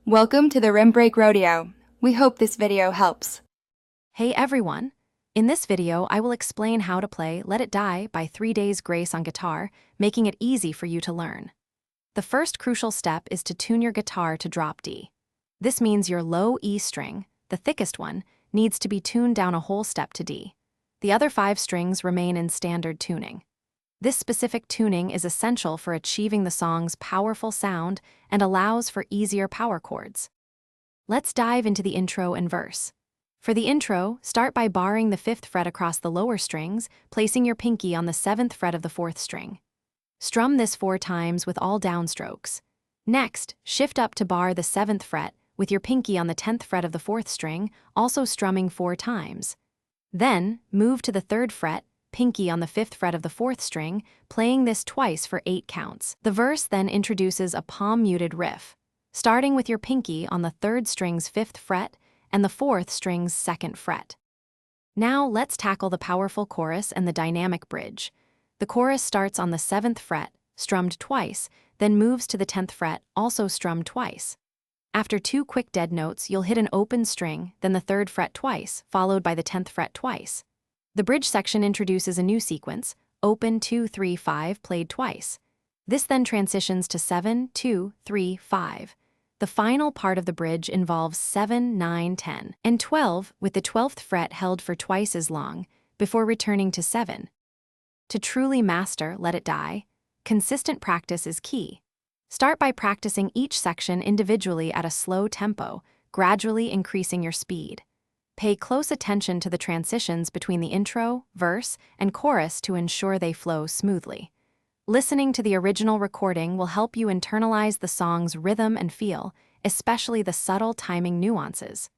Welcome to the Rim Break Rodeo. We hope this video helps. Hey everyone! In this video, I will explain how to play Let It Die by 3 Days Grace on guitar, making it easy for you to learn. The first crucial step is to tune your guitar to drop D. This means your low E string, the thickest one, needs to be tuned down a whole step to D. The other 5 strings remain in standard tuning. This specific tuning is essential for achieving the song's powerful sound and allows for easier power chords. Let's dive into the intro and verse. For the intro, start by barring the 5th fret across the lower strings, placing your pinky on the 7th fret of the 4th string. Strum this 4 times with all downstrokes. Next, shift up to bar the 7th fret with your pinky on the 10th fret of the 4th string, also strumming 4 times. Then, move to the 3rd fret, pinky on the 5th fret of the 4th string, playing this twice for 8 counts. The verse then introduces a palm-muted riff, starting with your pinky on the 3rd string's 5th fret and the 4th string's 2nd fret. Now let's tackle the powerful chorus and the dynamic bridge. The chorus starts on the 7th fret, strummed twice, then moves to the 10th fret, also strummed twice. After 2 quick dead notes, you'll hit an open string, then the 3rd fret twice, followed by the 10th fret twice. The bridge section introduces a new sequence, open 2, 3, 5 played twice. This then transitions to 7, 2, 3, 5. The final part of the bridge involves 7, 9, 10, and 12, with the 12th fret held for twice as long, before returning to 7. To truly master Let It Die, consistent practice is key. Start by practicing each section individually at a slow tempo, gradually increasing your speed. Pay close attention to the transitions between the intro, verse, and chorus to ensure they flow smoothly. Listening to the original recording will help you internalize the song's rhythm and feel, especially the subtle timing nuances.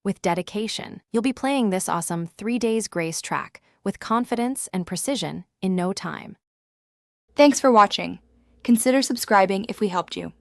With dedication, you'll be playing this awesome 3 Days Grace track with confidence and precision in no time. Thanks for watching. Consider subscribing if we helped you.